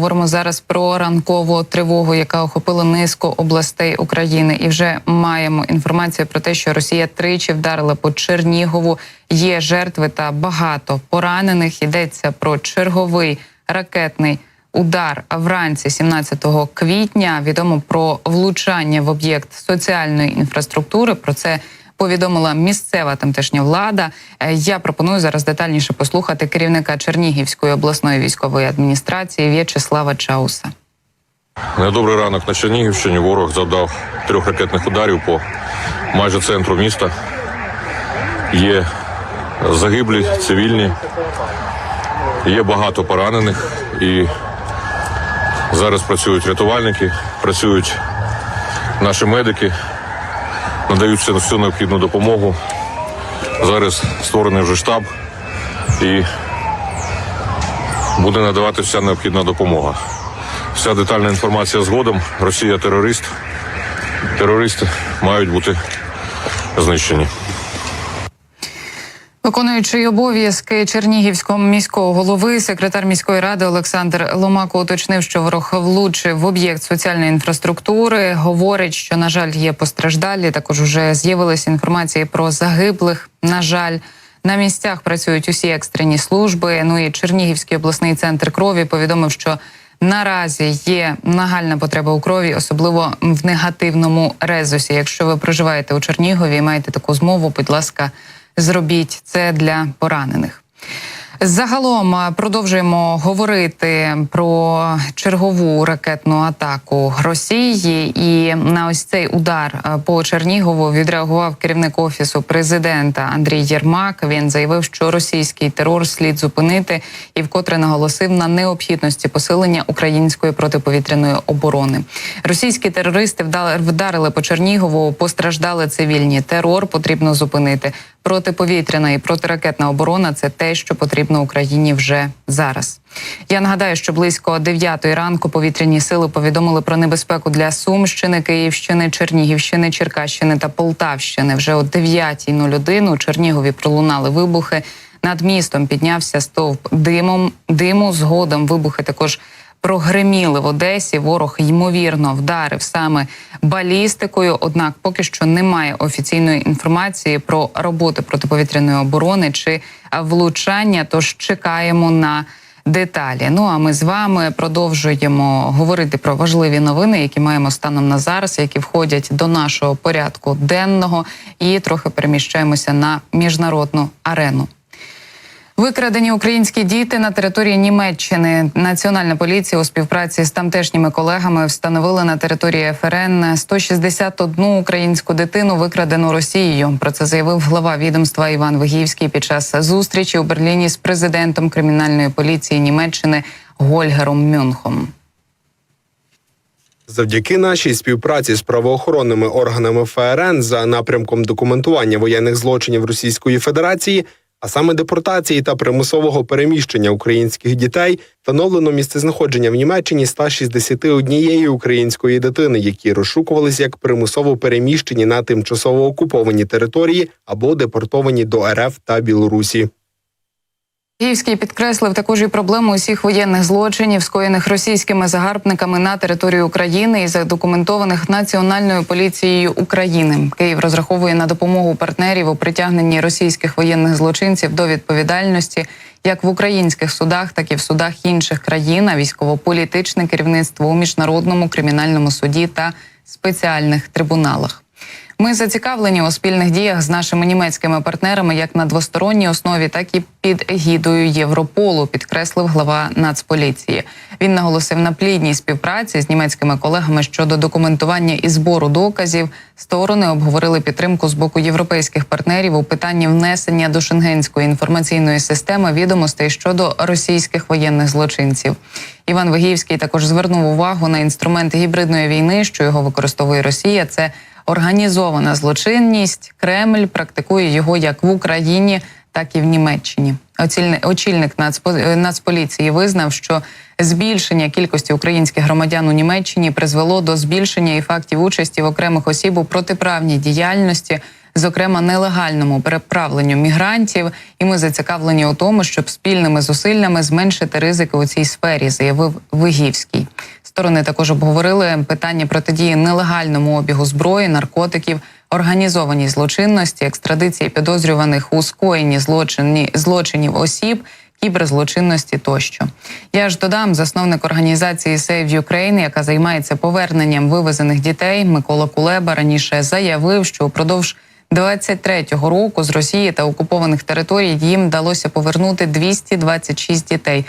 говоримо зараз про ранкову тривогу, яка охопила низку областей України. І вже маємо інформацію про те, що Росія тричі вдарила по Чернігову. Є жертви та багато поранених. Йдеться про черговий ракетний удар вранці 17 квітня. Відомо про влучання в об'єкт соціальної інфраструктури. Про це повідомила місцева тамтешня влада. Я пропоную зараз детальніше послухати керівника Чернігівської обласної військової адміністрації В'ячеслава Чауса. Недобрий ранок на Чернігівщині. Ворог завдав 3 ракетних ударів по майже центру міста. Є загиблі, цивільні, є багато поранених. І зараз працюють рятувальники, працюють наші медики, надають всю необхідну допомогу. Зараз створений вже штаб і буде надавати вся необхідна допомога. Вся детальна інформація згодом. Росія – терорист. Терористи мають бути знищені. Виконуючий обов'язки Чернігівського міського голови, секретар міської ради Олександр Ломако уточнив, що ворог влучив в об'єкт соціальної інфраструктури. Говорить, що, на жаль, є постраждалі. Також вже з'явилися інформації про загиблих. На жаль, на місцях працюють усі екстрені служби. Ну і Чернігівський обласний центр крові повідомив, що наразі є нагальна потреба у крові, особливо в негативному резусі. Якщо ви проживаєте у Чернігові і маєте таку змову, будь ласка, зробіть це для поранених. Загалом продовжуємо говорити про чергову ракетну атаку Росії. І на ось цей удар по Чернігову відреагував керівник Офісу президента Андрій Єрмак. Він заявив, що російський терор слід зупинити і вкотре наголосив на необхідності посилення української протиповітряної оборони. Російські терористи вдарили по Чернігову, постраждали цивільні. Терор потрібно зупинити. Протиповітряна і протиракетна оборона – це те, що потрібно Україні вже зараз. Я нагадаю, що близько 9 ранку повітряні сили повідомили про небезпеку для Сумщини, Київщини, Чернігівщини, Черкащини та Полтавщини. Вже о 9:01 у Чернігові пролунали вибухи. Над містом піднявся стовп диму. Згодом вибухи також прогреміли в Одесі. Ворог, ймовірно, вдарив саме балістикою. Однак поки що немає офіційної інформації про роботу протиповітряної оборони чи влучання, тож чекаємо на деталі. Ну а ми з вами продовжуємо говорити про важливі новини, які маємо станом на зараз, які входять до нашого порядку денного, і трохи переміщаємося на міжнародну арену. Викрадені українські діти на території Німеччини. Національна поліція у співпраці з тамтешніми колегами встановила на території ФРН 161 українську дитину, викрадену Росією. Про це заявив глава відомства Іван Вигівський під час зустрічі у Берліні з президентом кримінальної поліції Німеччини Гольгером Мюнхом. Завдяки нашій співпраці з правоохоронними органами ФРН за напрямком документування воєнних злочинів Російської Федерації, а саме депортації та примусового переміщення українських дітей, встановлено місцезнаходження в Німеччині 161 української дитини, які розшукувалися як примусово переміщені на тимчасово окуповані території або депортовані до РФ та Білорусі. Вигівський підкреслив також і проблему усіх воєнних злочинів, скоєних російськими загарбниками на території України і задокументованих Національною поліцією України. Київ розраховує на допомогу партнерів у притягненні російських воєнних злочинців до відповідальності як в українських судах, так і в судах інших країн, а військово-політичне керівництво у Міжнародному кримінальному суді та спеціальних трибуналах. Ми зацікавлені у спільних діях з нашими німецькими партнерами як на двосторонній основі, так і під егідою Європолу, підкреслив глава Нацполіції. Він наголосив на плідній співпраці з німецькими колегами щодо документування і збору доказів. Сторони обговорили підтримку з боку європейських партнерів у питанні внесення до Шенгенської інформаційної системи відомостей щодо російських воєнних злочинців. Іван Вигівський також звернув увагу на інструмент гібридної війни, що його використовує Росія. Це організована злочинність. Кремль практикує його як в Україні, так і в Німеччині. Очільник Нацполіції визнав, що збільшення кількості українських громадян у Німеччині призвело до збільшення і фактів участі в окремих осіб у протиправній діяльності. зокрема нелегальному переправленню мігрантів. І ми зацікавлені у тому, щоб спільними зусиллями зменшити ризики у цій сфері, заявив Вигівський. Сторони також обговорили питання протидії нелегальному обігу зброї, наркотиків, організованій злочинності, екстрадиції підозрюваних у скоєнні злочинів осіб, кіберзлочинності тощо. Я ж додам, засновник організації Save Ukraine, яка займається поверненням вивезених дітей, Микола Кулеба раніше заявив, що упродовж 23-го року з Росії та окупованих територій їм вдалося повернути 226 дітей.